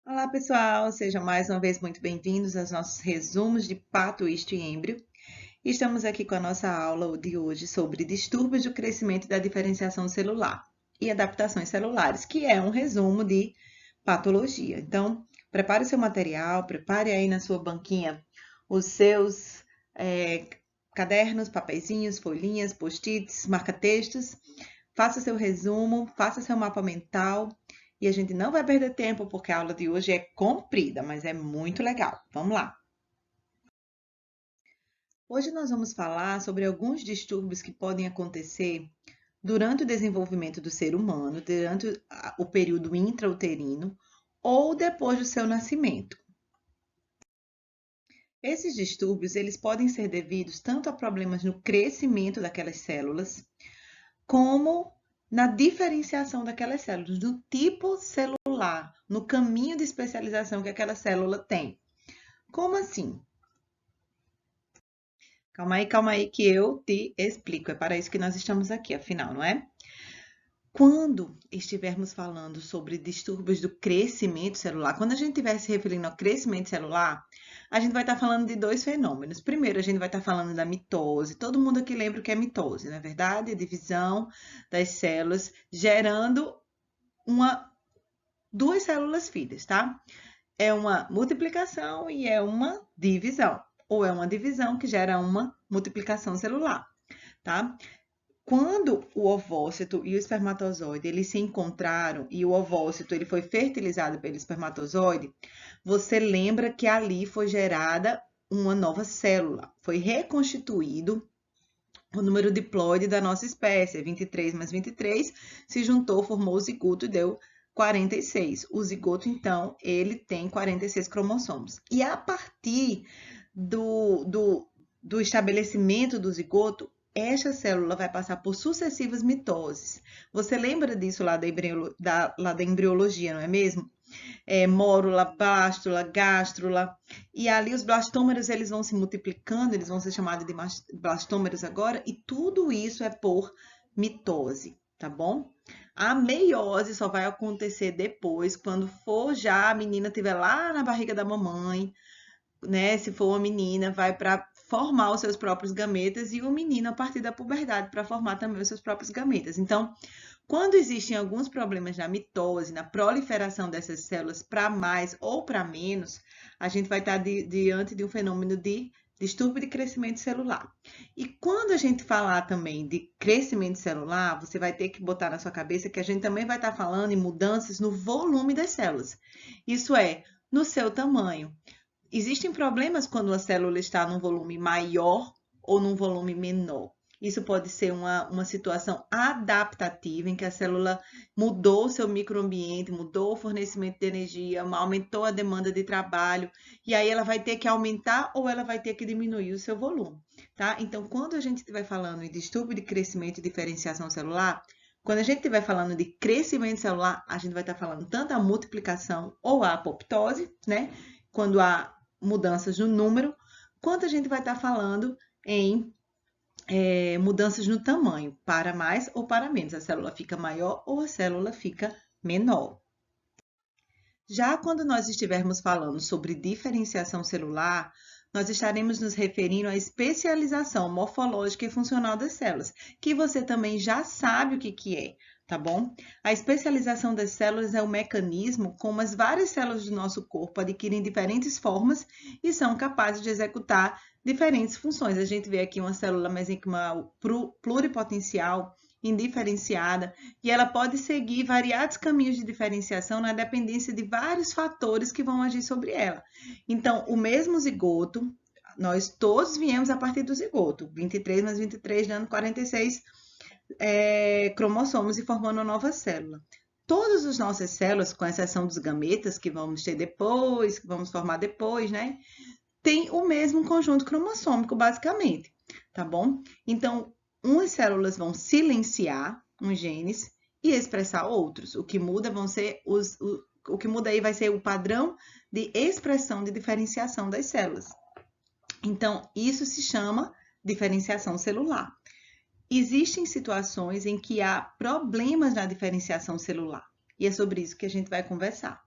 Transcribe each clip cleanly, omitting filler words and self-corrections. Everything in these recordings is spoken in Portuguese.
Olá, pessoal! Sejam mais uma vez muito bem-vindos aos nossos resumos de pato, isto e êmbrio. Estamos aqui com a nossa aula de hoje sobre distúrbios do crescimento e da diferenciação celular e adaptações celulares, que é um resumo de patologia. Então, prepare o seu material, prepare aí na sua banquinha os seus cadernos, papeizinhos, folhinhas, post-its, marca-textos. Faça seu resumo, faça seu mapa mental e a gente não vai perder tempo porque a aula de hoje é comprida, mas é muito legal. Vamos lá! Hoje nós vamos falar sobre alguns distúrbios que podem acontecer durante o desenvolvimento do ser humano, durante o período intrauterino ou depois do seu nascimento. Esses distúrbios, eles podem ser devidos tanto a problemas no crescimento daquelas células, como na diferenciação daquelas células, no tipo celular, no caminho de especialização que aquela célula tem. Como assim? Calma aí que eu te explico. É para isso que nós estamos aqui, afinal, não é? Quando estivermos falando sobre distúrbios do crescimento celular, quando a gente estiver se referindo ao crescimento celular, a gente vai estar falando de dois fenômenos. Primeiro, a gente vai estar falando da mitose. Todo mundo aqui lembra o que é mitose, não é verdade? A divisão das células gerando duas células filhas, tá? É uma multiplicação e é uma divisão. Ou é uma divisão que gera uma multiplicação celular, tá? Quando o ovócito e o espermatozoide eles se encontraram e o ovócito ele foi fertilizado pelo espermatozoide, você lembra que ali foi gerada uma nova célula, foi reconstituído o número diploide da nossa espécie, 23 mais 23, se juntou, formou o zigoto e deu 46. O zigoto, então, ele tem 46 cromossomos. E a partir do estabelecimento do zigoto, esta célula vai passar por sucessivas mitoses. Você lembra disso lá da embriologia, não é mesmo? Mórula, blástula, gástrula, e ali os blastômeros eles vão se multiplicando, eles vão ser chamados de blastômeros agora, e tudo isso é por mitose, tá bom? A meiose só vai acontecer depois, quando for já a menina estiver lá na barriga da mamãe, né? Se for uma menina, vai para formar os seus próprios gametas e o menino a partir da puberdade para formar também os seus próprios gametas. Então, quando existem alguns problemas na mitose, na proliferação dessas células para mais ou para menos, a gente vai estar diante de um fenômeno de distúrbio de crescimento celular. E quando a gente falar também de crescimento celular, você vai ter que botar na sua cabeça que a gente também vai estar falando em mudanças no volume das células. Isso é, no seu tamanho. Existem problemas quando a célula está num volume maior ou num volume menor. Isso pode ser uma situação adaptativa, em que a célula mudou o seu microambiente, mudou o fornecimento de energia, aumentou a demanda de trabalho, e aí ela vai ter que aumentar ou ela vai ter que diminuir o seu volume, tá? Então, quando a gente estiver falando em distúrbio de crescimento e diferenciação celular, quando a gente estiver falando de crescimento celular, a gente vai estar falando tanto a multiplicação ou a apoptose, né? Quando há mudanças no número, quanto a gente vai estar falando em mudanças no tamanho, para mais ou para menos. A célula fica maior ou a célula fica menor. Já quando nós estivermos falando sobre diferenciação celular, nós estaremos nos referindo à especialização morfológica e funcional das células, que você também já sabe o que é, tá bom? A especialização das células é o mecanismo como as várias células do nosso corpo adquirem diferentes formas e são capazes de executar diferentes funções. A gente vê aqui uma célula mesênquima pluripotencial, indiferenciada, e ela pode seguir variados caminhos de diferenciação na dependência de vários fatores que vão agir sobre ela. Então, o mesmo zigoto, nós todos viemos a partir do zigoto, 23 mais 23 dando 46 cromossomos e formando uma nova célula. Todas as nossas células, com exceção dos gametas, que vamos ter depois, que vamos formar depois, né? Tem o mesmo conjunto cromossômico, basicamente, tá bom? Então, umas células vão silenciar uns genes e expressar outros. O que muda vão ser o que muda aí vai ser o padrão de expressão de diferenciação das células. Então, isso se chama diferenciação celular. Existem situações em que há problemas na diferenciação celular, e é sobre isso que a gente vai conversar.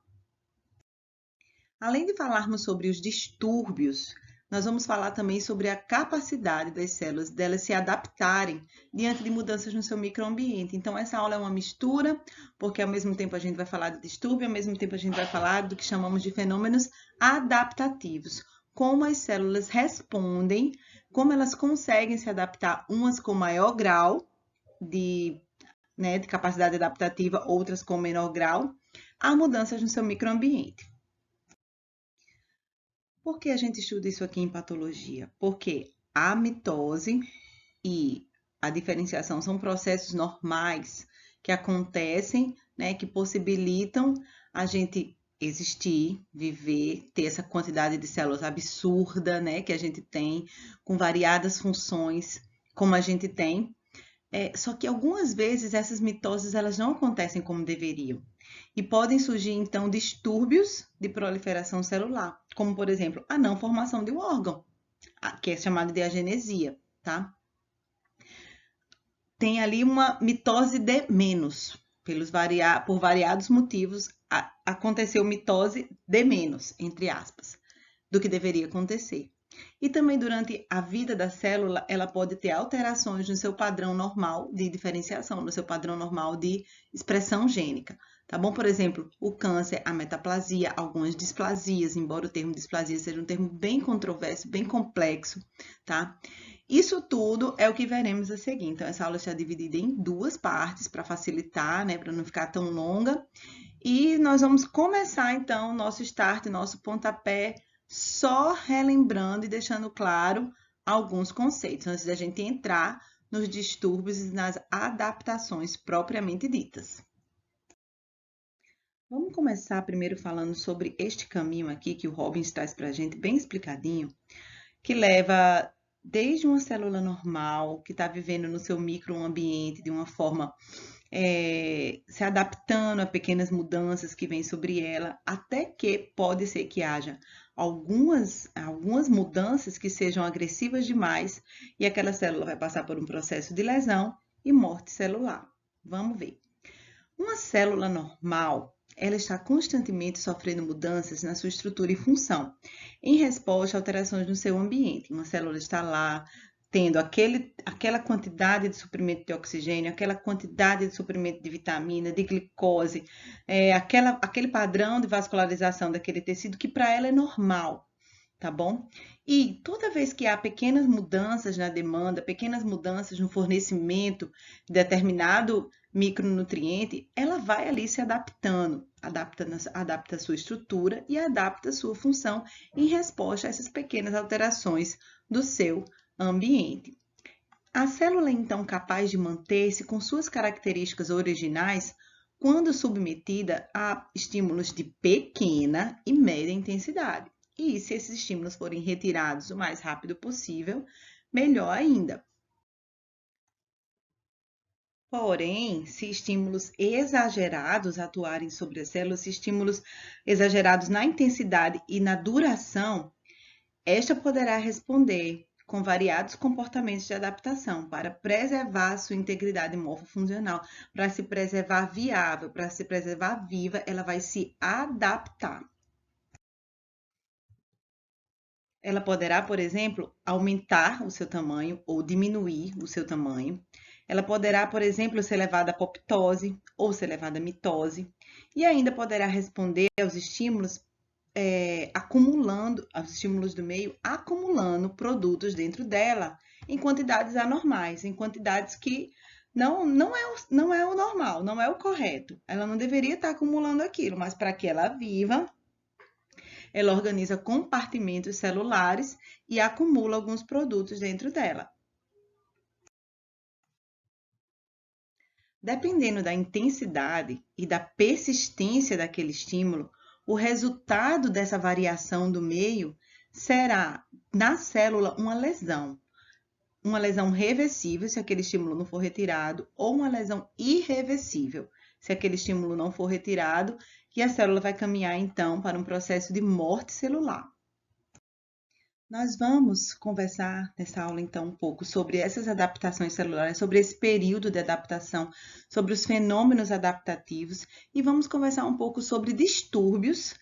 Além de falarmos sobre os distúrbios, nós vamos falar também sobre a capacidade das células delas se adaptarem diante de mudanças no seu microambiente. Então, essa aula é uma mistura, porque ao mesmo tempo a gente vai falar de distúrbio, ao mesmo tempo a gente vai falar do que chamamos de fenômenos adaptativos. Como as células respondem, como elas conseguem se adaptar, umas com maior grau de capacidade adaptativa, outras com menor grau, a mudanças no seu microambiente. Por que a gente estuda isso aqui em patologia? Porque a mitose e a diferenciação são processos normais que acontecem, que possibilitam a gente existir, viver, ter essa quantidade de células absurda, que a gente tem, com variadas funções, como a gente tem. Só que algumas vezes essas mitoses elas não acontecem como deveriam. E podem surgir, então, distúrbios de proliferação celular, como, por exemplo, a não formação de um órgão, que é chamado de agenesia, tá? Tem ali uma mitose de menos, por variados motivos, aconteceu mitose de menos, entre aspas, do que deveria acontecer. E também durante a vida da célula, ela pode ter alterações no seu padrão normal de diferenciação, no seu padrão normal de expressão gênica, tá bom? Por exemplo, o câncer, a metaplasia, algumas displasias, embora o termo displasia seja um termo bem controverso, bem complexo, tá? Isso tudo é o que veremos a seguir. Então, essa aula está dividida em duas partes para facilitar, para não ficar tão longa. E nós vamos começar, então, nosso start, nosso pontapé, só relembrando e deixando claro alguns conceitos, antes da gente entrar nos distúrbios e nas adaptações propriamente ditas. Vamos começar primeiro falando sobre este caminho aqui que o Robbins traz para a gente, bem explicadinho, que leva desde uma célula normal, que está vivendo no seu microambiente de uma forma se adaptando a pequenas mudanças que vêm sobre ela, até que pode ser que haja algumas mudanças que sejam agressivas demais e aquela célula vai passar por um processo de lesão e morte celular. Vamos ver. Uma célula normal, ela está constantemente sofrendo mudanças na sua estrutura e função, em resposta a alterações no seu ambiente. Uma célula está lá tendo aquela quantidade de suprimento de oxigênio, aquela quantidade de suprimento de vitamina, de glicose, aquele padrão de vascularização daquele tecido que para ela é normal, tá bom? E toda vez que há pequenas mudanças na demanda, pequenas mudanças no fornecimento de determinado micronutriente, ela vai ali se adaptando, adapta a sua estrutura e adapta a sua função em resposta a essas pequenas alterações do seu ambiente. A célula é então capaz de manter-se com suas características originais quando submetida a estímulos de pequena e média intensidade. E se esses estímulos forem retirados o mais rápido possível, melhor ainda. Porém, se estímulos exagerados atuarem sobre as células, se estímulos exagerados na intensidade e na duração, esta poderá responder com variados comportamentos de adaptação para preservar sua integridade morfofuncional, para se preservar viável, para se preservar viva, ela vai se adaptar. Ela poderá, por exemplo, aumentar o seu tamanho ou diminuir o seu tamanho. Ela poderá, por exemplo, ser levada a apoptose ou ser levada a mitose. E ainda poderá responder aos estímulos acumulando, aos estímulos do meio, acumulando produtos dentro dela em quantidades anormais, em quantidades que não é o normal, não é o correto. Ela não deveria estar acumulando aquilo, mas para que ela viva, ela organiza compartimentos celulares e acumula alguns produtos dentro dela. Dependendo da intensidade e da persistência daquele estímulo, o resultado dessa variação do meio será, na célula, uma lesão reversível, se aquele estímulo não for retirado, ou uma lesão irreversível, se aquele estímulo não for retirado, e a célula vai caminhar, então, para um processo de morte celular. Nós vamos conversar nessa aula, então, um pouco sobre essas adaptações celulares, sobre esse período de adaptação, sobre os fenômenos adaptativos e vamos conversar um pouco sobre distúrbios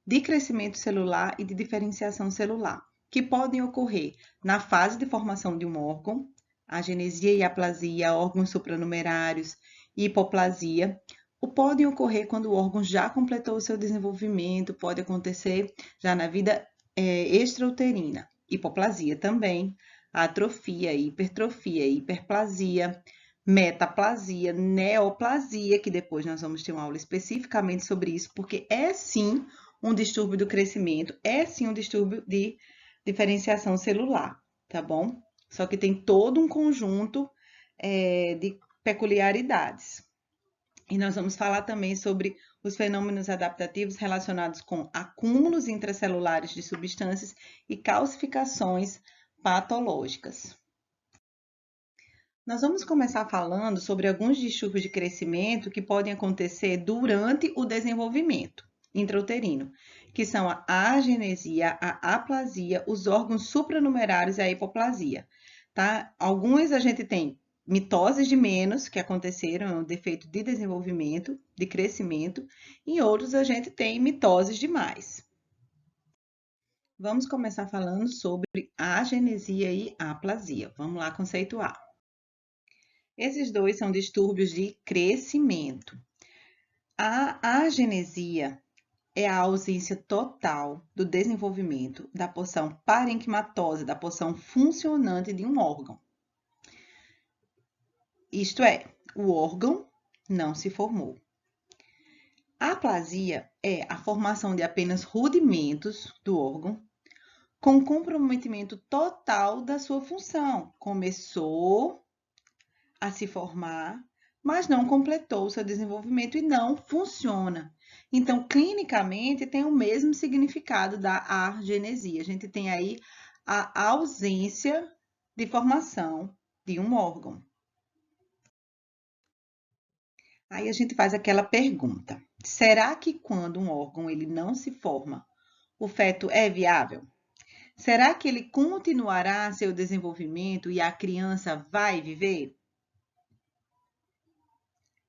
de crescimento celular e de diferenciação celular, que podem ocorrer na fase de formação de um órgão, agenesia e aplasia, órgãos supranumerários, hipoplasia, ou podem ocorrer quando o órgão já completou o seu desenvolvimento, pode acontecer já na vida extrauterina, hipoplasia também, atrofia, hipertrofia, hiperplasia, metaplasia, neoplasia, que depois nós vamos ter uma aula especificamente sobre isso, porque é sim um distúrbio do crescimento, é sim um distúrbio de diferenciação celular, tá bom? Só que tem todo um conjunto de peculiaridades. E nós vamos falar também sobre os fenômenos adaptativos relacionados com acúmulos intracelulares de substâncias e calcificações patológicas. Nós vamos começar falando sobre alguns distúrbios de crescimento que podem acontecer durante o desenvolvimento intrauterino, que são a agenesia, a aplasia, os órgãos supranumerários e a hipoplasia, tá? Alguns a gente tem mitoses de menos, que aconteceram, é um defeito de desenvolvimento, de crescimento, e outros a gente tem mitoses de mais. Vamos começar falando sobre a agenesia e a aplasia. Vamos lá conceituar. Esses dois são distúrbios de crescimento. A agenesia é a ausência total do desenvolvimento da porção parenquimatosa, da porção funcionante de um órgão. Isto é, o órgão não se formou. A aplasia é a formação de apenas rudimentos do órgão, com comprometimento total da sua função. Começou a se formar, mas não completou o seu desenvolvimento e não funciona. Então, clinicamente, tem o mesmo significado da agenesia. A gente tem aí a ausência de formação de um órgão. Aí a gente faz aquela pergunta: será que quando um órgão ele não se forma, o feto é viável? Será que ele continuará seu desenvolvimento e a criança vai viver?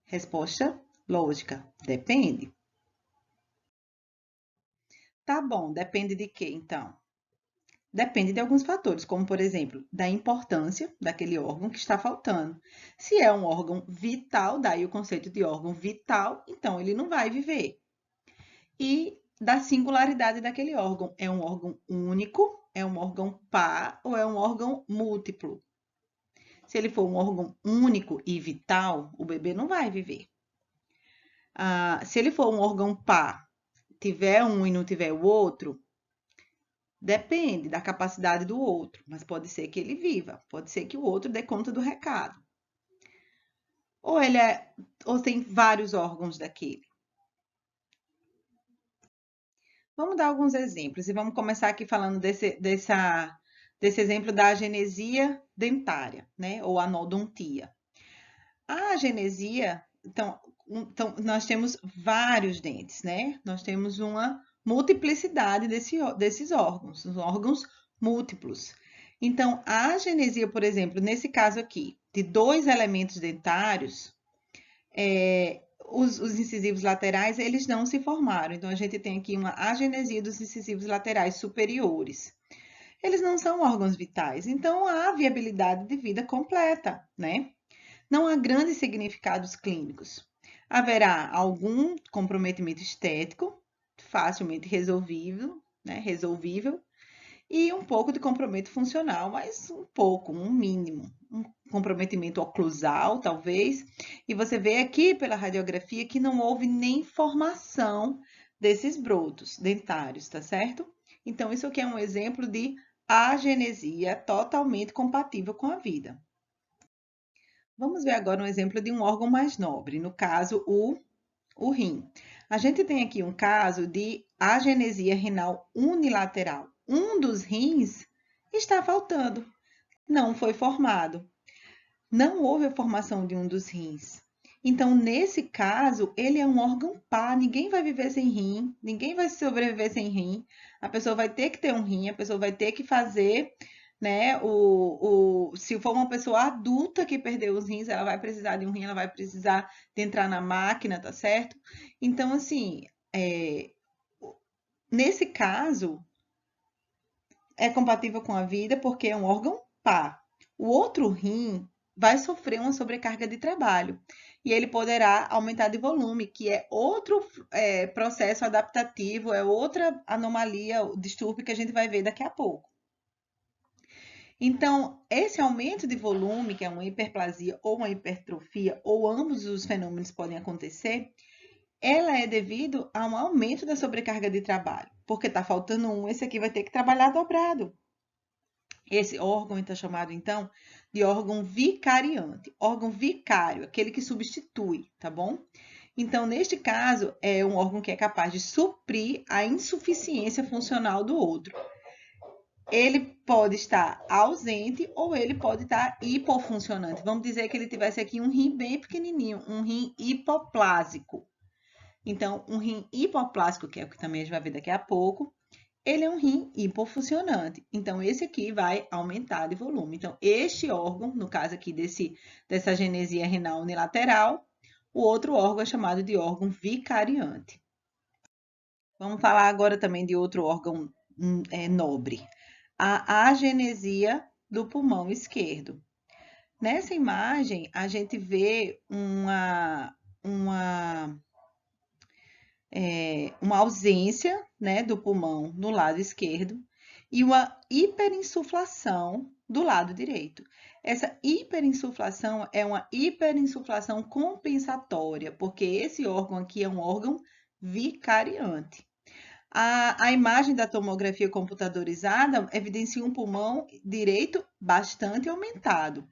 Resposta lógica: depende. Tá bom, depende de quê, então? Depende de alguns fatores, como, por exemplo, da importância daquele órgão que está faltando. Se é um órgão vital, daí o conceito de órgão vital, então ele não vai viver. E da singularidade daquele órgão. É um órgão único, é um órgão par ou é um órgão múltiplo? Se ele for um órgão único e vital, o bebê não vai viver. Se ele for um órgão par, tiver um e não tiver o outro, depende da capacidade do outro, mas pode ser que ele viva, pode ser que o outro dê conta do recado. Ou tem vários órgãos daquele. Vamos dar alguns exemplos e vamos começar aqui falando desse exemplo da agenesia dentária, né? Ou anodontia. A agenesia, então nós temos vários dentes, né? Nós temos uma multiplicidade desses órgãos, os órgãos múltiplos. Então, a agenesia, por exemplo, nesse caso aqui, de 2 elementos dentários, os incisivos laterais, eles não se formaram. Então, a gente tem aqui uma agenesia dos incisivos laterais superiores. Eles não são órgãos vitais, então há viabilidade de vida completa, né? Não há grandes significados clínicos. Haverá algum comprometimento estético, facilmente resolvível, né? E um pouco de comprometimento funcional, mas um pouco, um mínimo. Um comprometimento oclusal, talvez. E você vê aqui pela radiografia que não houve nem formação desses brotos dentários, tá certo? Então, isso aqui é um exemplo de agenesia totalmente compatível com a vida. Vamos ver agora um exemplo de um órgão mais nobre, no caso, o rim. A gente tem aqui um caso de agenesia renal unilateral. Um dos rins está faltando, não foi formado. Não houve a formação de um dos rins. Então, nesse caso, ele é um órgão par, ninguém vai viver sem rim, ninguém vai sobreviver sem rim. A pessoa vai ter que ter um rim, a pessoa vai ter que fazer, né? Se for uma pessoa adulta que perdeu os rins, ela vai precisar de um rim, ela vai precisar de entrar na máquina, tá certo? Então, assim, nesse caso, é compatível com a vida porque é um órgão par. O outro rim vai sofrer uma sobrecarga de trabalho e ele poderá aumentar de volume, que é outro processo adaptativo, é outra anomalia, distúrbio que a gente vai ver daqui a pouco. Então, esse aumento de volume, que é uma hiperplasia ou uma hipertrofia, ou ambos os fenômenos podem acontecer, ela é devido a um aumento da sobrecarga de trabalho, porque está faltando um, esse aqui vai ter que trabalhar dobrado. Esse órgão está chamado, então, de órgão vicariante. Órgão vicário, aquele que substitui, tá bom? Então, neste caso, é um órgão que é capaz de suprir a insuficiência funcional do outro. Ele pode estar ausente ou ele pode estar hipofuncionante. Vamos dizer que ele tivesse aqui um rim bem pequenininho, um rim hipoplásico. Então, um rim hipoplásico, que é o que também a gente vai ver daqui a pouco, ele é um rim hipofuncionante. Então, esse aqui vai aumentar de volume. Então, este órgão, no caso aqui dessa agenesia renal unilateral, o outro órgão é chamado de órgão vicariante. Vamos falar agora também de outro órgão nobre, a agenesia do pulmão esquerdo. Nessa imagem, a gente vê uma ausência, né, do pulmão no lado esquerdo e uma hiperinsuflação do lado direito. Essa hiperinsuflação é uma hiperinsuflação compensatória, porque esse órgão aqui é um órgão vicariante. A imagem da tomografia computadorizada evidencia um pulmão direito bastante aumentado,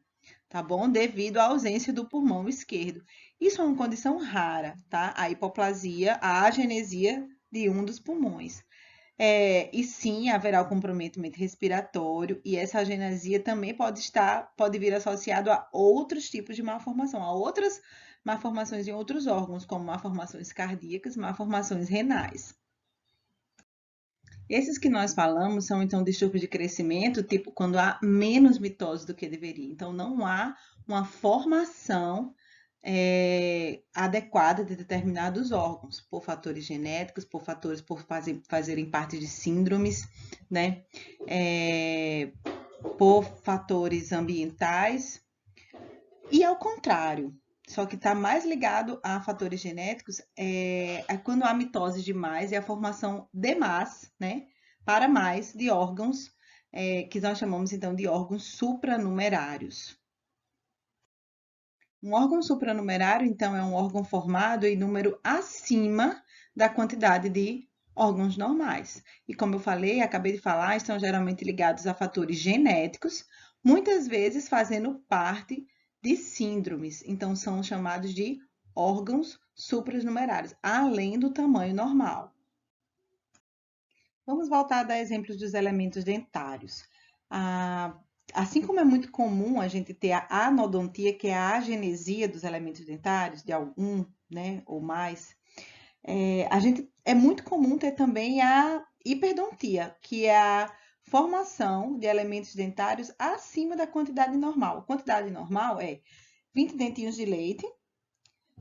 tá bom? Devido à ausência do pulmão esquerdo. Isso é uma condição rara, tá? A hipoplasia, a agenesia de um dos pulmões. E sim, haverá o comprometimento respiratório, e essa agenesia também pode vir associado a outros tipos de malformação, a outras malformações em outros órgãos, como malformações cardíacas, malformações renais. Esses que nós falamos são, então, distúrbios de crescimento, tipo quando há menos mitose do que deveria. Então, não há uma formação adequada de determinados órgãos, por fatores genéticos, por fatores por fazerem parte de síndromes, né? Por fatores ambientais. E ao contrário, só que está mais ligado a fatores genéticos, quando há mitose demais e a formação de mais, né, para mais de órgãos, que nós chamamos então de órgãos supranumerários. Um órgão supranumerário, então, é um órgão formado em número acima da quantidade de órgãos normais. E como eu falei, acabei de falar, estão geralmente ligados a fatores genéticos, muitas vezes fazendo parte de síndromes. Então, são chamados de órgãos supranumerários, além do tamanho normal. Vamos voltar a dar exemplos dos elementos dentários. Assim como é muito comum a gente ter a anodontia, que é a agenesia dos elementos dentários, de algum, né, ou mais, é muito comum ter também a hiperdontia, que é a formação de elementos dentários acima da quantidade normal. A quantidade normal é 20 dentinhos de leite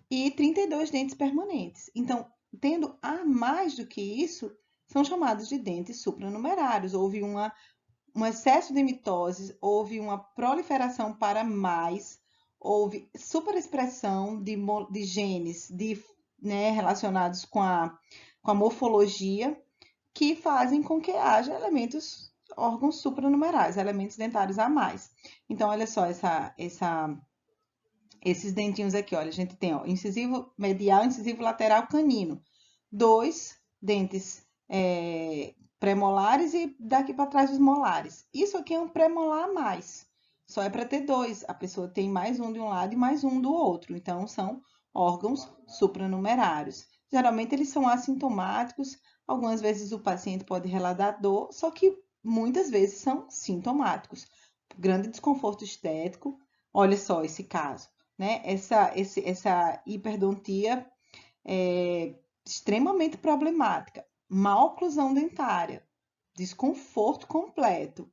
e 32 dentes permanentes. Então, tendo a mais do que isso, são chamados de dentes supranumerários. Houve um excesso de mitoses, houve uma proliferação para mais, houve superexpressão de genes né, relacionados com a morfologia, que fazem com que haja órgãos supranumerais, elementos dentários a mais. Então, olha só esses dentinhos aqui, olha, a gente tem incisivo medial, incisivo lateral canino, 2 dentes premolares e daqui para trás os molares. Isso aqui é um premolar a mais. Só é para ter 2. A pessoa tem mais um de um lado e mais um do outro. Então, são órgãos supranumerários. Geralmente, eles são assintomáticos. Algumas vezes o paciente pode relatar dor, só que muitas vezes são sintomáticos. Grande desconforto estético. Olha só esse caso, né? Essa hiperdontia é extremamente problemática. Má oclusão dentária, desconforto completo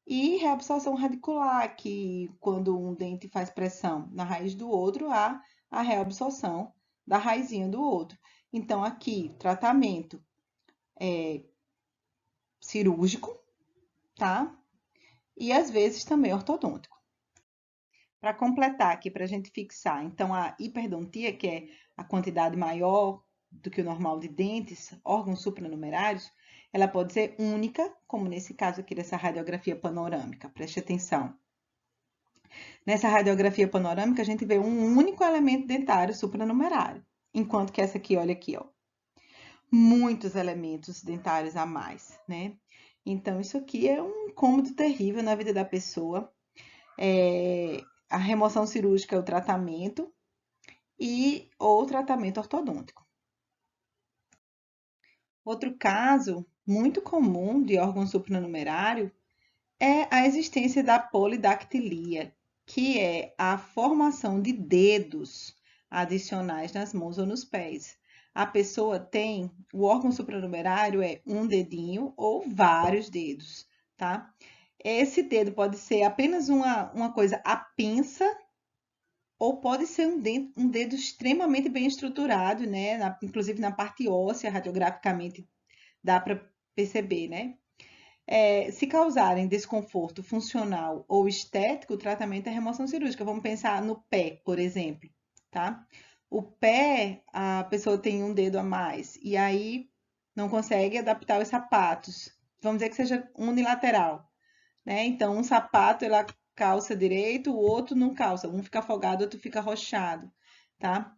e reabsorção radicular, que quando um dente faz pressão na raiz do outro, há a reabsorção da raizinha do outro. Então, aqui, tratamento cirúrgico, tá? E às vezes também ortodôntico. Para completar aqui, para a gente fixar, então a hiperdontia, que é a quantidade maior do que o normal de dentes, órgãos supranumerários, ela pode ser única, como nesse caso aqui dessa radiografia panorâmica. Preste atenção. Nessa radiografia panorâmica, a gente vê um único elemento dentário supranumerário, enquanto que essa aqui, olha aqui, ó, muitos elementos dentários a mais, né? Então, isso aqui é um incômodo terrível na vida da pessoa. A remoção cirúrgica é o tratamento ou tratamento ortodôntico. Outro caso muito comum de órgão supranumerário é a existência da polidactilia, que é a formação de dedos adicionais nas mãos ou nos pés. A pessoa tem, o órgão supranumerário é um dedinho ou vários dedos, tá? Esse dedo pode ser apenas uma coisa apensa, ou pode ser um dedo extremamente bem estruturado, né? Inclusive na parte óssea, radiograficamente dá para perceber, né? Se causarem desconforto funcional ou estético, o tratamento é remoção cirúrgica. Vamos pensar no pé, por exemplo, tá? O pé, a pessoa tem um dedo a mais e aí não consegue adaptar os sapatos. Vamos dizer que seja unilateral, né? Então, um sapato ela calça direito, o outro não calça. Um fica folgado, o outro fica arrochado, tá?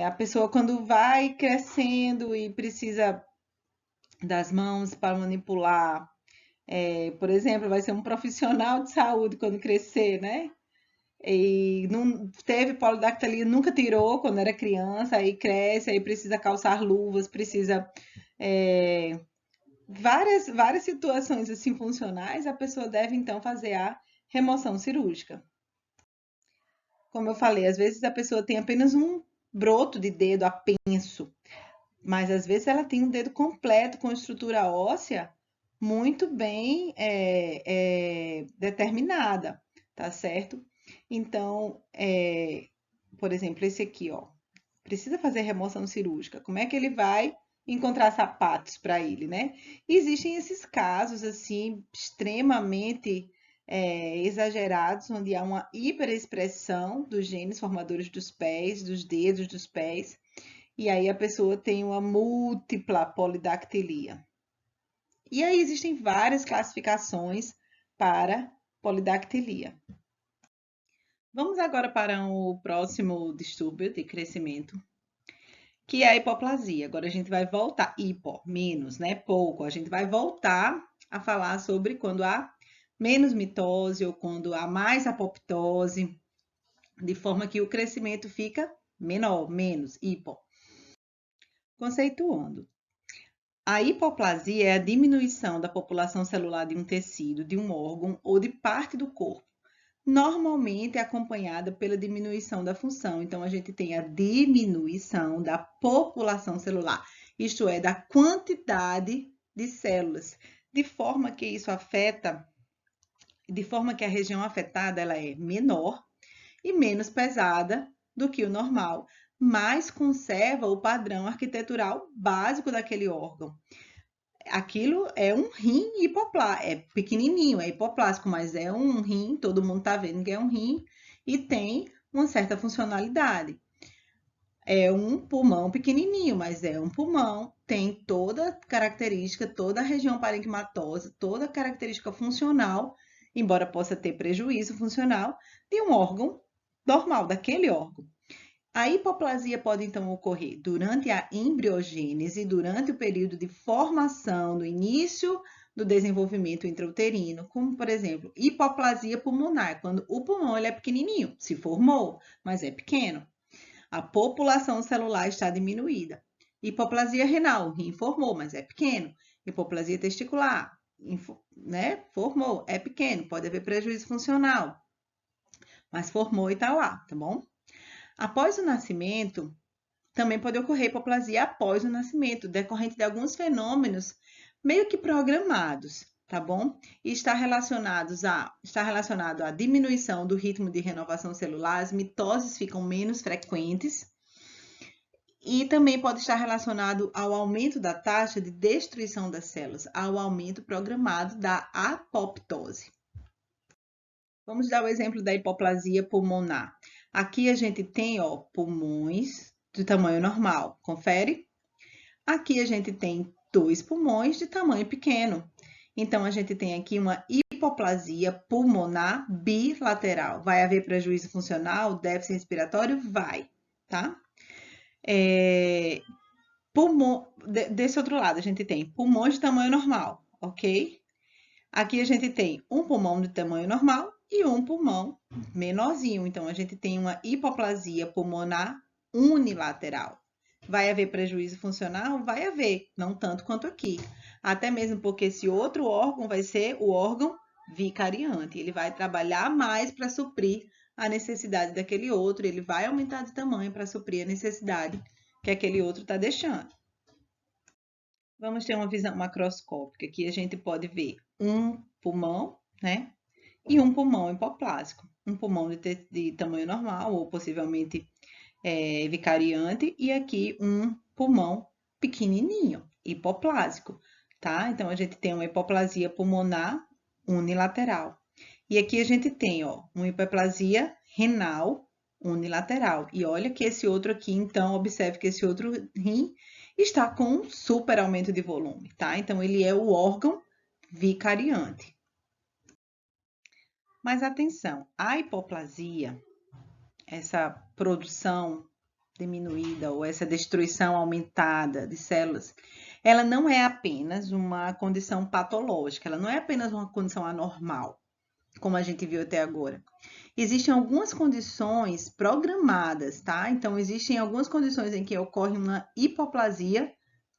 A pessoa quando vai crescendo e precisa das mãos para manipular, por exemplo, vai ser um profissional de saúde quando crescer, né? E não teve polidactilia, nunca tirou quando era criança, aí cresce, aí precisa calçar luvas, precisa várias situações assim funcionais, a pessoa deve então fazer a remoção cirúrgica. Como eu falei, às vezes a pessoa tem apenas um broto de dedo apenso, mas às vezes ela tem um dedo completo com estrutura óssea muito bem determinada, tá certo? Então, por exemplo, esse aqui, ó, precisa fazer remoção cirúrgica. Como é que ele vai encontrar sapatos para ele, né? Existem esses casos assim extremamente exagerados, onde há uma hiperexpressão dos genes formadores dos pés, dos dedos dos pés, e aí a pessoa tem uma múltipla polidactilia. E aí existem várias classificações para polidactilia. Vamos agora para o próximo distúrbio de crescimento, que é a hipoplasia. Agora a gente vai voltar, menos, né? Pouco. A gente vai voltar a falar sobre quando há menos mitose ou quando há mais apoptose, de forma que o crescimento fica menor, menos, hipo. Conceituando. A hipoplasia é a diminuição da população celular de um tecido, de um órgão ou de parte do corpo. Normalmente é acompanhada pela diminuição da função. Então, a gente tem a diminuição da população celular, isto é, da quantidade de células, de forma que isso afeta, de forma que a região afetada ela é menor e menos pesada do que o normal, mas conserva o padrão arquitetural básico daquele órgão. Aquilo é um rim hipoplástico, é pequenininho, é hipoplástico, mas é um rim, todo mundo tá vendo que é um rim e tem uma certa funcionalidade. É um pulmão pequenininho, mas é um pulmão, tem toda a característica, toda a região parenquimatosa, toda a característica funcional, embora possa ter prejuízo funcional, de um órgão normal, daquele órgão. A hipoplasia pode então ocorrer durante a embriogênese, durante o período de formação, no início do desenvolvimento intrauterino, como por exemplo, hipoplasia pulmonar, quando o pulmão ele é pequenininho, se formou, mas é pequeno. A população celular está diminuída. Hipoplasia renal, o rim formou, mas é pequeno. Hipoplasia testicular, né? Formou, é pequeno, pode haver prejuízo funcional, mas formou e está lá, tá bom? Após o nascimento, também pode ocorrer hipoplasia após o nascimento, decorrente de alguns fenômenos meio que programados, tá bom? E está relacionado à diminuição do ritmo de renovação celular, as mitoses ficam menos frequentes E também pode estar relacionado ao aumento da taxa de destruição das células, ao aumento programado da apoptose. Vamos dar o exemplo da hipoplasia pulmonar. Aqui a gente tem, ó, pulmões de tamanho normal. Confere? Aqui a gente tem 2 pulmões de tamanho pequeno. Então, a gente tem aqui uma hipoplasia pulmonar bilateral. Vai haver prejuízo funcional, déficit respiratório? Vai, tá? Desse outro lado, a gente tem pulmões de tamanho normal, ok? Aqui a gente tem um pulmão de tamanho normal e um pulmão menorzinho. Então, a gente tem uma hipoplasia pulmonar unilateral. Vai haver prejuízo funcional? Vai haver, não tanto quanto aqui. Até mesmo porque esse outro órgão vai ser o órgão vicariante. Ele vai trabalhar mais para suprir a necessidade daquele outro, ele vai aumentar de tamanho para suprir a necessidade que aquele outro está deixando. Vamos ter uma visão macroscópica. Aqui a gente pode ver um pulmão, né? E um pulmão hipoplásico. Um pulmão de tamanho normal ou possivelmente vicariante, e aqui um pulmão pequenininho, hipoplásico, tá? Então, a gente tem uma hipoplasia pulmonar unilateral. E aqui a gente tem, ó, uma hipoplasia renal unilateral. E olha que esse outro aqui, então, observe que esse outro rim está com um super aumento de volume, tá? Então, ele é o órgão vicariante. Mas atenção, a hipoplasia, essa produção diminuída ou essa destruição aumentada de células, ela não é apenas uma condição patológica, ela não é apenas uma condição anormal, como a gente viu até agora. Existem algumas condições programadas, tá? Então, existem algumas condições em que ocorre uma hipoplasia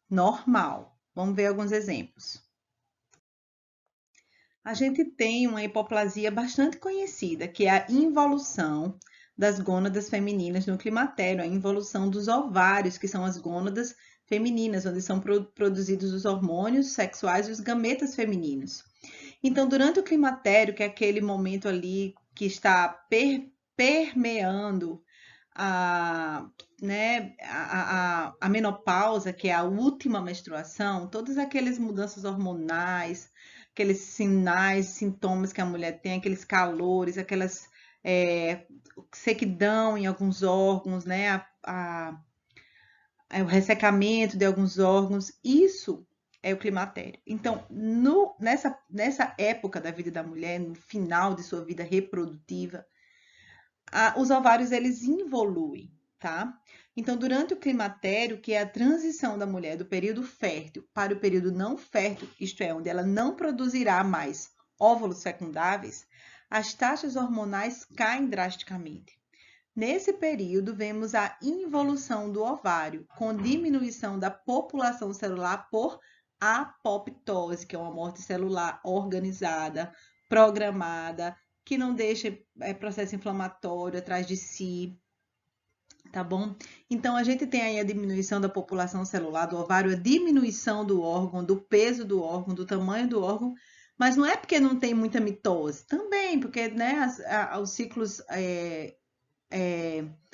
normal. Vamos ver alguns exemplos. A gente tem uma hipoplasia bastante conhecida, que é a involução das gônadas femininas no climatério, a involução dos ovários, que são as gônadas femininas, onde são produzidos os hormônios sexuais e os gametas femininos. Então, durante o climatério, que é aquele momento ali que está permeando a menopausa, que é a última menstruação, todas aquelas mudanças hormonais, aqueles sinais, sintomas que a mulher tem, aqueles calores, aquelas sequidão em alguns órgãos, né? O ressecamento de alguns órgãos, isso é o climatério. Então, nessa época da vida da mulher, no final de sua vida reprodutiva, os ovários eles involuem, tá? Então, durante o climatério, que é a transição da mulher do período fértil para o período não fértil, isto é, onde ela não produzirá mais óvulos fecundáveis, as taxas hormonais caem drasticamente. Nesse período, vemos a involução do ovário, com diminuição da população celular por apoptose, que é uma morte celular organizada, programada, que não deixa processo inflamatório atrás de si, tá bom? Então, a gente tem aí a diminuição da população celular do ovário, a diminuição do órgão, do peso do órgão, do tamanho do órgão, mas não é porque não tem muita mitose, também, porque né, os ciclos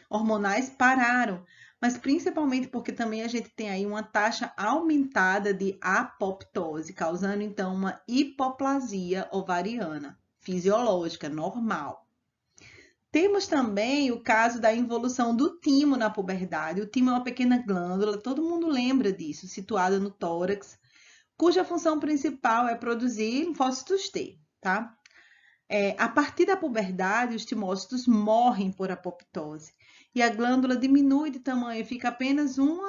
hormonais pararam, mas principalmente porque também a gente tem aí uma taxa aumentada de apoptose, causando então uma hipoplasia ovariana fisiológica, normal. Temos também o caso da involução do timo na puberdade. O timo é uma pequena glândula, todo mundo lembra disso, situada no tórax, cuja função principal é produzir linfócitos T, tá? A partir da puberdade, os timócitos morrem por apoptose e a glândula diminui de tamanho e fica apenas um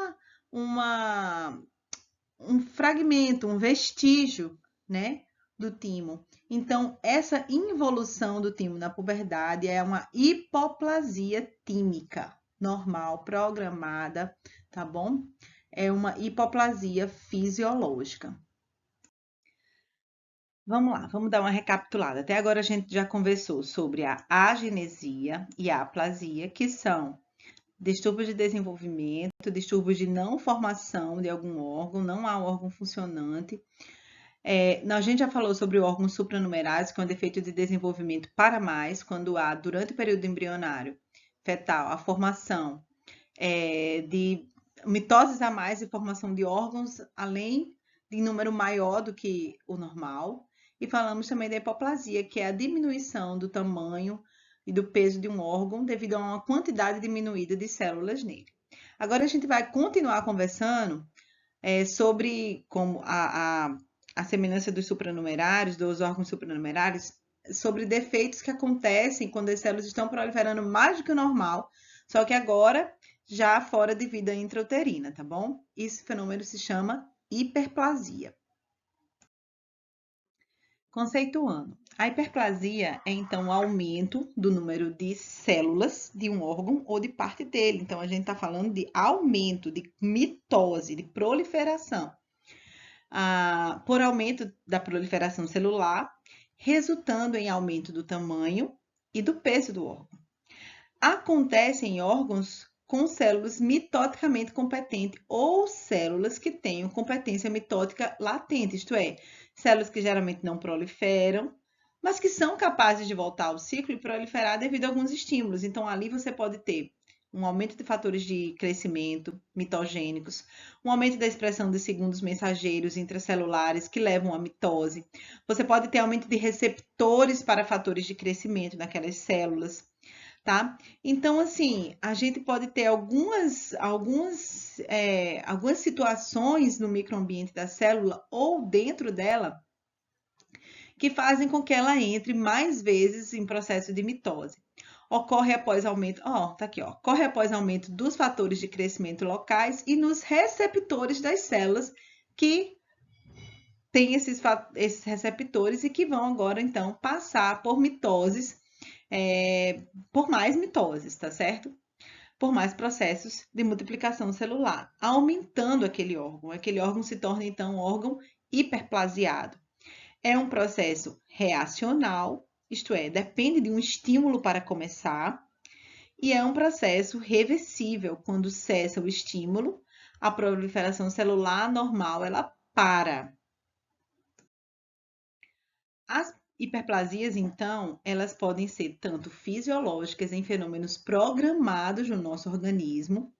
fragmento, um vestígio, né, do timo. Então, essa involução do timo na puberdade é uma hipoplasia tímica, normal, programada, tá bom? É uma hipoplasia fisiológica. Vamos lá, vamos dar uma recapitulada. Até agora a gente já conversou sobre a agenesia e a aplasia, que são distúrbios de desenvolvimento, distúrbios de não formação de algum órgão, não há um órgão funcionante. A gente já falou sobre o órgão supranumerais, que é um defeito de desenvolvimento para mais, quando há, durante o período embrionário fetal, a formação de mitoses a mais e formação de órgãos além de número maior do que o normal. E falamos também da hipoplasia, que é a diminuição do tamanho e do peso de um órgão devido a uma quantidade diminuída de células nele. Agora a gente vai continuar conversando sobre como a semelhança dos supranumerários, dos órgãos supranumerários, sobre defeitos que acontecem quando as células estão proliferando mais do que o normal, só que agora já fora de vida intrauterina, tá bom? Esse fenômeno se chama hiperplasia. Conceituando, a hiperplasia é então o aumento do número de células de um órgão ou de parte dele. Então a gente está falando de aumento, de mitose, de proliferação. Por aumento da proliferação celular, resultando em aumento do tamanho e do peso do órgão. Acontece em órgãos com células mitoticamente competentes ou células que tenham competência mitótica latente, isto é, células que geralmente não proliferam, mas que são capazes de voltar ao ciclo e proliferar devido a alguns estímulos. Então, ali você pode ter um aumento de fatores de crescimento mitogênicos, um aumento da expressão de segundos mensageiros intracelulares que levam à mitose. Você pode ter aumento de receptores para fatores de crescimento naquelas células, tá? Então, assim, a gente pode ter algumas situações no microambiente da célula ou dentro dela que fazem com que ela entre mais vezes em processo de mitose. Ocorre após aumento, tá aqui, ocorre após aumento dos fatores de crescimento locais e nos receptores das células que têm esses receptores e que vão agora, então, passar por mitoses, por mais mitoses, tá certo? Por mais processos de multiplicação celular, aumentando aquele órgão. Aquele órgão se torna, então, um órgão hiperplasiado. É um processo reacional, isto é, depende de um estímulo para começar, e é um processo reversível. Quando cessa o estímulo, a proliferação celular normal ela para. As hiperplasias, então, elas podem ser tanto fisiológicas em fenômenos programados no nosso organismo,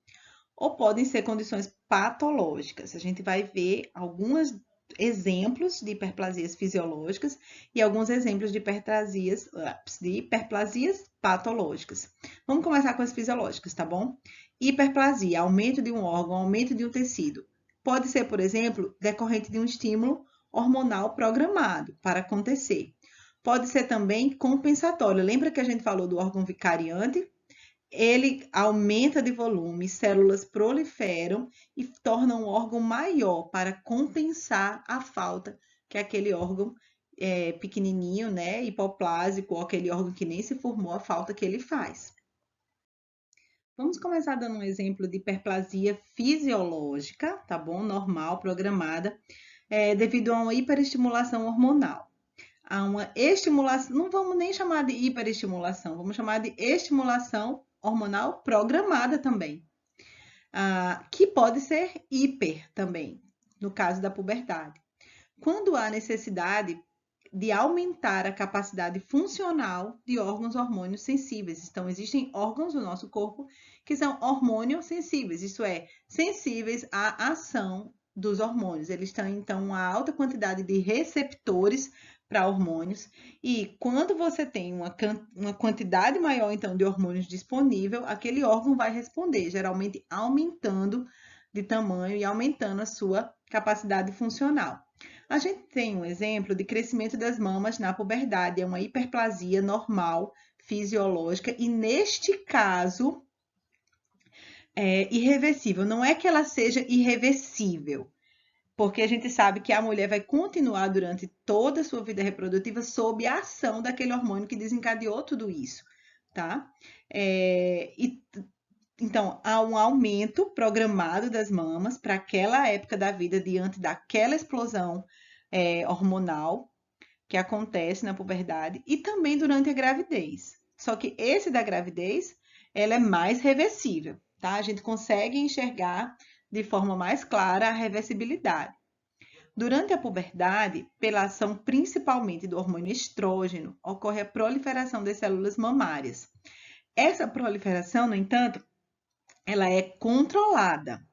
ou podem ser condições patológicas. A gente vai ver alguns exemplos de hiperplasias fisiológicas e alguns exemplos de hiperplasias patológicas. Vamos começar com as fisiológicas, tá bom? Hiperplasia, aumento de um órgão, aumento de um tecido. Pode ser, por exemplo, decorrente de um estímulo hormonal programado para acontecer. Pode ser também compensatório. Lembra que a gente falou do órgão vicariante? Ele aumenta de volume, células proliferam e tornam um órgão maior para compensar a falta que aquele órgão pequenininho, né, hipoplásico, ou aquele órgão que nem se formou, a falta que ele faz. Vamos começar dando um exemplo de hiperplasia fisiológica, tá bom? Normal, programada, devido a uma hiperestimulação hormonal. Há uma estimulação, não vamos nem chamar de hiperestimulação, vamos chamar de estimulação hormonal programada também, que pode ser hiper também, no caso da puberdade. Quando há necessidade de aumentar a capacidade funcional de órgãos hormônios sensíveis. Então, existem órgãos do nosso corpo que são hormônios sensíveis, isso é, sensíveis à ação dos hormônios. Eles têm, então, uma alta quantidade de receptores para hormônios, e quando você tem uma quantidade maior, então, de hormônios disponível, aquele órgão vai responder, geralmente aumentando de tamanho e aumentando a sua capacidade funcional. A gente tem um exemplo de crescimento das mamas na puberdade, é uma hiperplasia normal, fisiológica, e neste caso, é irreversível. Não é que ela seja irreversível, porque a gente sabe que a mulher vai continuar durante toda a sua vida reprodutiva sob a ação daquele hormônio que desencadeou tudo isso, tá? Então, há um aumento programado das mamas para aquela época da vida diante daquela explosão hormonal que acontece na puberdade e também durante a gravidez. Só que esse da gravidez, ela é mais reversível, tá? A gente consegue enxergar de forma mais clara a reversibilidade. Durante a puberdade, pela ação principalmente do hormônio estrógeno, ocorre a proliferação das células mamárias. Essa proliferação, no entanto, ela é controlada.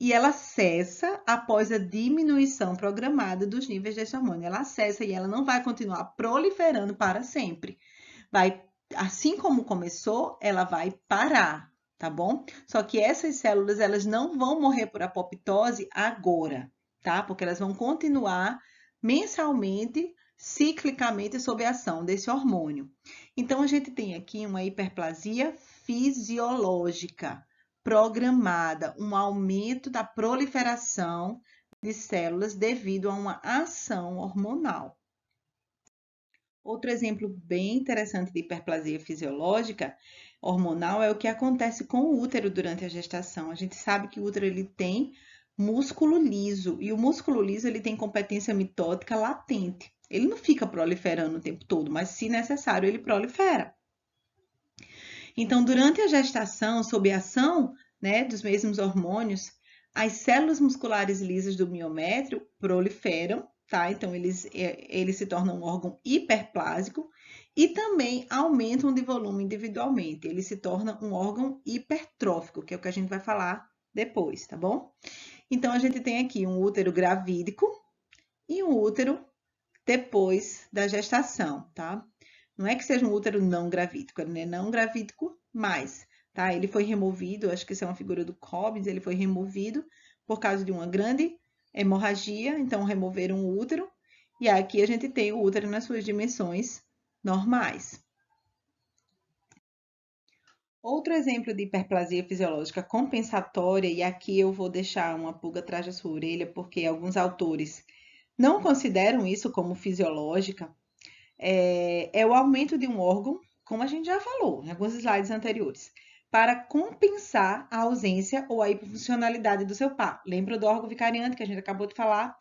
e ela cessa após a diminuição programada dos níveis desse hormônio. Ela cessa e ela não vai continuar proliferando para sempre. Vai, assim como começou, ela vai parar, tá bom? Só que essas células, elas não vão morrer por apoptose agora, tá? Porque elas vão continuar mensalmente, ciclicamente, sob a ação desse hormônio. Então, a gente tem aqui uma hiperplasia fisiológica programada, um aumento da proliferação de células devido a uma ação hormonal. Outro exemplo bem interessante de hiperplasia fisiológica hormonal é o que acontece com o útero durante a gestação. A gente sabe que o útero ele tem músculo liso e o músculo liso ele tem competência mitótica latente. Ele não fica proliferando o tempo todo, mas se necessário ele prolifera. Então, durante a gestação, sob a ação, né, dos mesmos hormônios, as células musculares lisas do miométrio proliferam, tá? Então, eles se tornam um órgão hiperplásico e também aumentam de volume individualmente. Ele se torna um órgão hipertrófico, que é o que a gente vai falar depois, tá bom? Então, a gente tem aqui um útero gravídico e um útero depois da gestação, tá? Não é que seja um útero não gravídico, ele não é não gravídico mais, tá? Ele foi removido, acho que isso é uma figura do Cobbins, ele foi removido por causa de uma grande hemorragia, então removeram o útero, e aqui a gente tem o útero nas suas dimensões normais. Outro exemplo de hiperplasia fisiológica compensatória, e aqui eu vou deixar uma pulga atrás da sua orelha, porque alguns autores não consideram isso como fisiológica, é o aumento de um órgão, como a gente já falou em alguns slides anteriores, para compensar a ausência ou a hipofuncionalidade do seu par. Lembra do órgão vicariante que a gente acabou de falar?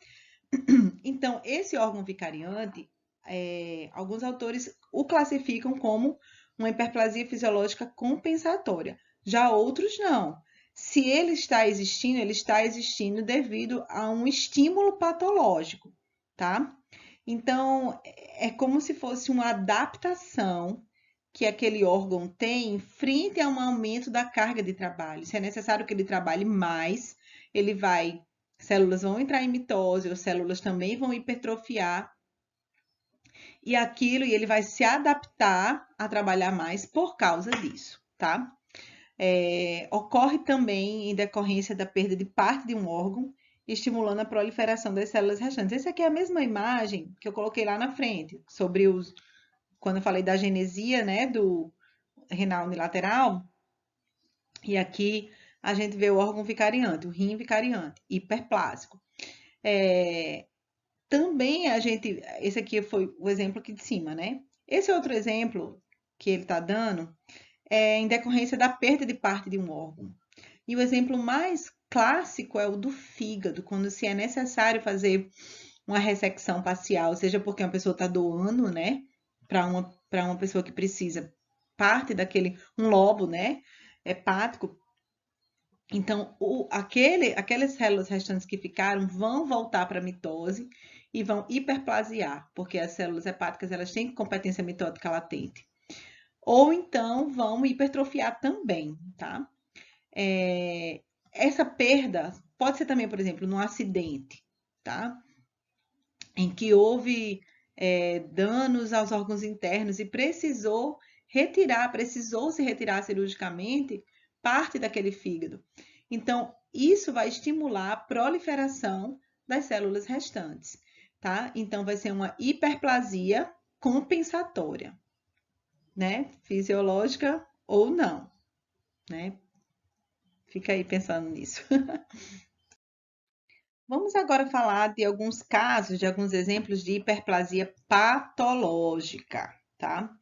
Então, esse órgão vicariante, alguns autores o classificam como uma hiperplasia fisiológica compensatória. Já outros não. Se ele está existindo devido a um estímulo patológico, tá? Então, é como se fosse uma adaptação que aquele órgão tem frente a um aumento da carga de trabalho. Se é necessário que ele trabalhe mais, células vão entrar em mitose, ou células também vão hipertrofiar, e ele vai se adaptar a trabalhar mais por causa disso, tá? Ocorre também em decorrência da perda de parte de um órgão, estimulando a proliferação das células restantes. Essa aqui é a mesma imagem que eu coloquei lá na frente, quando eu falei da genesia, né, do renal unilateral. E aqui a gente vê o órgão vicariante, o rim vicariante, hiperplásico. Também esse aqui foi o exemplo aqui de cima, né? Esse outro exemplo que ele está dando é em decorrência da perda de parte de um órgão. E o exemplo mais clássico é o do fígado, quando se é necessário fazer uma ressecção parcial, seja porque uma pessoa está doando, né, para uma pessoa que precisa parte um lobo, né, hepático. Então, aquelas células restantes que ficaram vão voltar para a mitose e vão hiperplasiar, porque as células hepáticas elas têm competência mitótica latente. Ou então vão hipertrofiar também, tá? Essa perda pode ser também, por exemplo, num acidente, tá? Em que houve danos aos órgãos internos e precisou se retirar cirurgicamente parte daquele fígado. Então, isso vai estimular a proliferação das células restantes, tá? Então, vai ser uma hiperplasia compensatória, né? Fisiológica ou não, né? Fica aí pensando nisso. Vamos agora falar de alguns casos, de alguns exemplos de hiperplasia patológica, tá?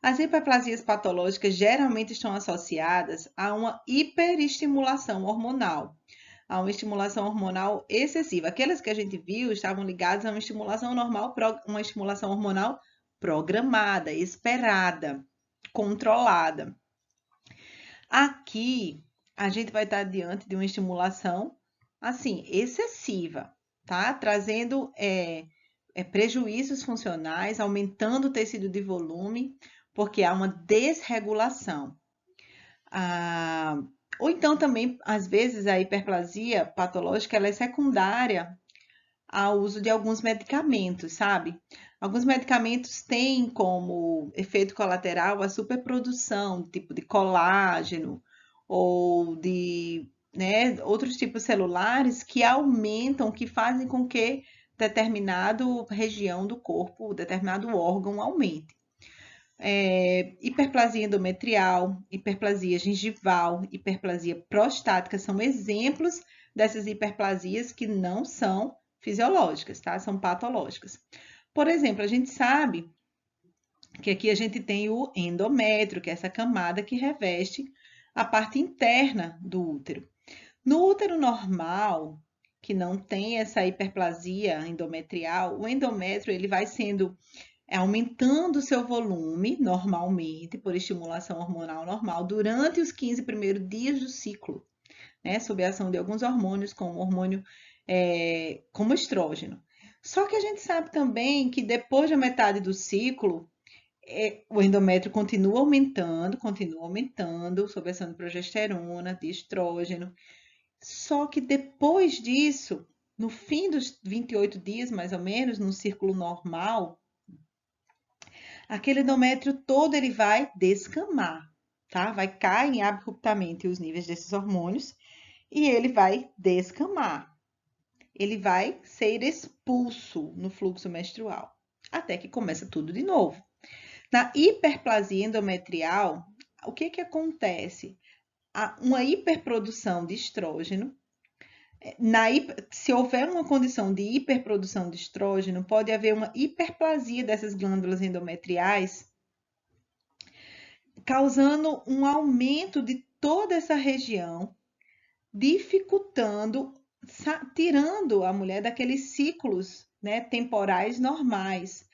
As hiperplasias patológicas geralmente estão associadas a uma hiperestimulação hormonal, a uma estimulação hormonal excessiva. Aquelas que a gente viu estavam ligadas a uma estimulação hormonal programada, esperada, controlada. Aqui a gente vai estar diante de uma estimulação assim excessiva, tá? Trazendo prejuízos funcionais, aumentando o tecido de volume, porque há uma desregulação. Ou então também, às vezes, a hiperplasia patológica ela é secundária ao uso de alguns medicamentos, sabe? Alguns medicamentos têm como efeito colateral a superprodução, tipo de colágeno ou de, né, outros tipos celulares que aumentam, que fazem com que determinado região do corpo, determinado órgão aumente. Hiperplasia endometrial, hiperplasia gengival, hiperplasia prostática são exemplos dessas hiperplasias que não são fisiológicas, tá? São patológicas. Por exemplo, a gente sabe que aqui a gente tem o endométrio, que é essa camada que reveste a parte interna do útero. No útero normal, que não tem essa hiperplasia endometrial, o endométrio ele vai sendo aumentando o seu volume normalmente por estimulação hormonal normal durante os 15 primeiros dias do ciclo, né? Sob a ação de alguns hormônios, como hormônio como estrógeno. Só que a gente sabe também que depois da metade do ciclo, o endométrio continua aumentando, sob a ação de progesterona, de estrógeno. Só que depois disso, no fim dos 28 dias, mais ou menos, no círculo normal, aquele endométrio todo ele vai descamar, tá? Vai cair abruptamente os níveis desses hormônios e ele vai descamar. Ele vai ser expulso no fluxo menstrual, até que começa tudo de novo. Na hiperplasia endometrial, o que que acontece? Há uma hiperprodução de estrógeno. Se houver uma condição de hiperprodução de estrógeno, pode haver uma hiperplasia dessas glândulas endometriais, causando um aumento de toda essa região, dificultando, tirando a mulher daqueles ciclos, né, temporais normais.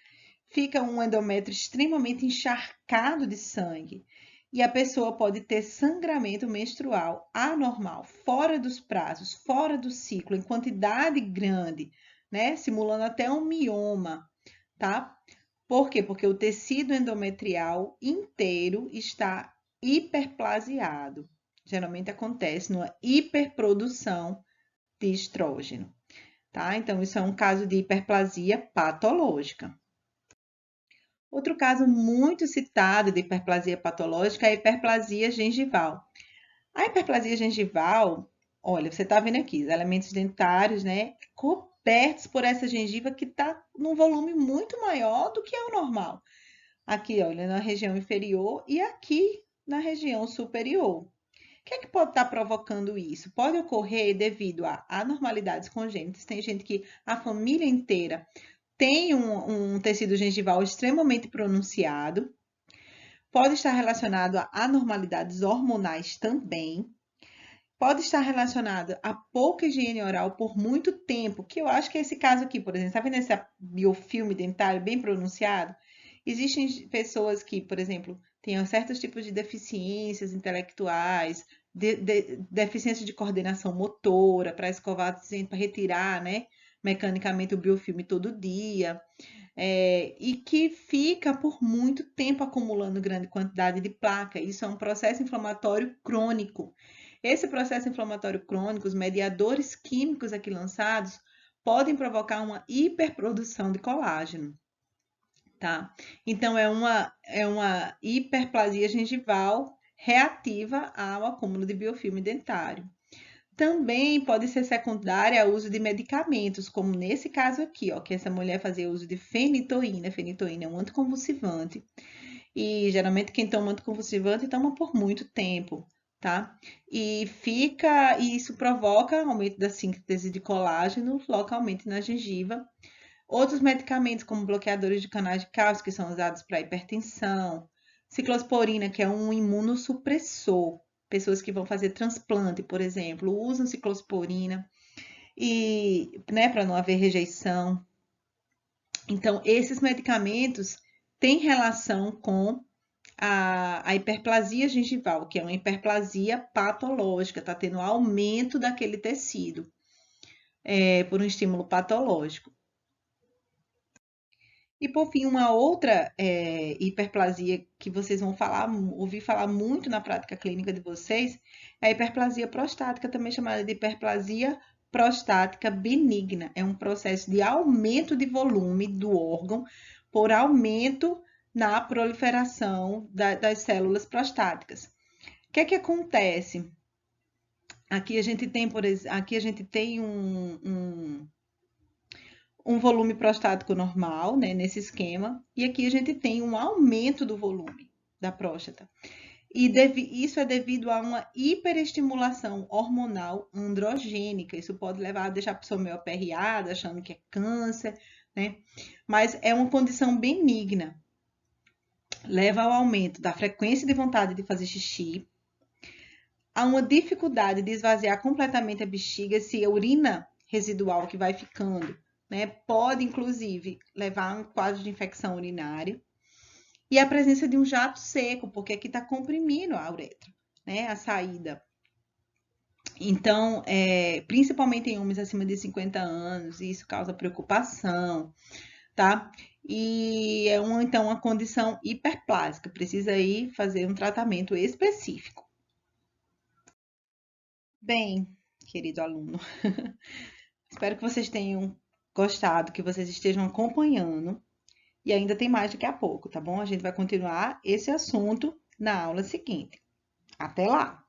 Fica um endométrio extremamente encharcado de sangue e a pessoa pode ter sangramento menstrual anormal, fora dos prazos, fora do ciclo, em quantidade grande, né, simulando até um mioma, tá? Por quê? Porque o tecido endometrial inteiro está hiperplasiado. Geralmente acontece numa hiperprodução de estrógeno, tá? Então, isso é um caso de hiperplasia patológica. Outro caso muito citado de hiperplasia patológica é a hiperplasia gengival. A hiperplasia gengival, olha, você está vendo aqui, os elementos dentários, né, cobertos por essa gengiva que está num volume muito maior do que é o normal. Aqui, olha, na região inferior e aqui na região superior. O que é que pode estar provocando isso? Pode ocorrer devido a anormalidades congênitas. Tem gente que a família inteira tem um tecido gengival extremamente pronunciado. Pode estar relacionado a anormalidades hormonais também. Pode estar relacionado a pouca higiene oral por muito tempo, que eu acho que é esse caso aqui, por exemplo. Está vendo esse biofilme dentário bem pronunciado? Existem pessoas que, por exemplo, têm certos tipos de deficiências intelectuais, deficiência de coordenação motora, para escovar, para retirar, né, mecanicamente o biofilme todo dia, e que fica por muito tempo acumulando grande quantidade de placa. Isso é um processo inflamatório crônico. Esse processo inflamatório crônico, os mediadores químicos aqui lançados, podem provocar uma hiperprodução de colágeno, tá? Então, é uma hiperplasia gengival reativa ao acúmulo de biofilme dentário. Também pode ser secundária ao uso de medicamentos, como nesse caso aqui, ó, que essa mulher fazia uso de fenitoína. Fenitoína é um anticonvulsivante. E geralmente quem toma anticonvulsivante toma por muito tempo, tá? E isso provoca aumento da síntese de colágeno localmente na gengiva. Outros medicamentos, como bloqueadores de canais de cálcio, que são usados para hipertensão, ciclosporina, que é um imunossupressor. Pessoas que vão fazer transplante, por exemplo, usam ciclosporina e, né, para não haver rejeição. Então, esses medicamentos têm relação com a hiperplasia gengival, que é uma hiperplasia patológica, está tendo aumento daquele tecido por um estímulo patológico. E por fim, uma outra hiperplasia que vocês vão ouvir falar muito na prática clínica de vocês é a hiperplasia prostática, também chamada de hiperplasia prostática benigna. É um processo de aumento de volume do órgão por aumento na proliferação das células prostáticas. O que é que acontece? Aqui a gente tem, um volume prostático normal, né, nesse esquema, e aqui a gente tem um aumento do volume da próstata. E isso é devido a uma hiperestimulação hormonal androgênica. Isso pode levar a deixar a pessoa meio aperreada, achando que é câncer, né? Mas é uma condição benigna. Leva ao aumento da frequência de vontade de fazer xixi, a uma dificuldade de esvaziar completamente a bexiga, se a urina residual que vai ficando, né, pode inclusive levar a um quadro de infecção urinária. E a presença de um jato seco, porque aqui está comprimindo a uretra, né, a saída. Então, principalmente em homens acima de 50 anos, isso causa preocupação, tá? E é então uma condição hiperplásica, precisa aí fazer um tratamento específico. Bem, querido aluno, espero que vocês tenham gostado, que vocês estejam acompanhando. E ainda tem mais daqui a pouco, tá bom? A gente vai continuar esse assunto na aula seguinte. Até lá!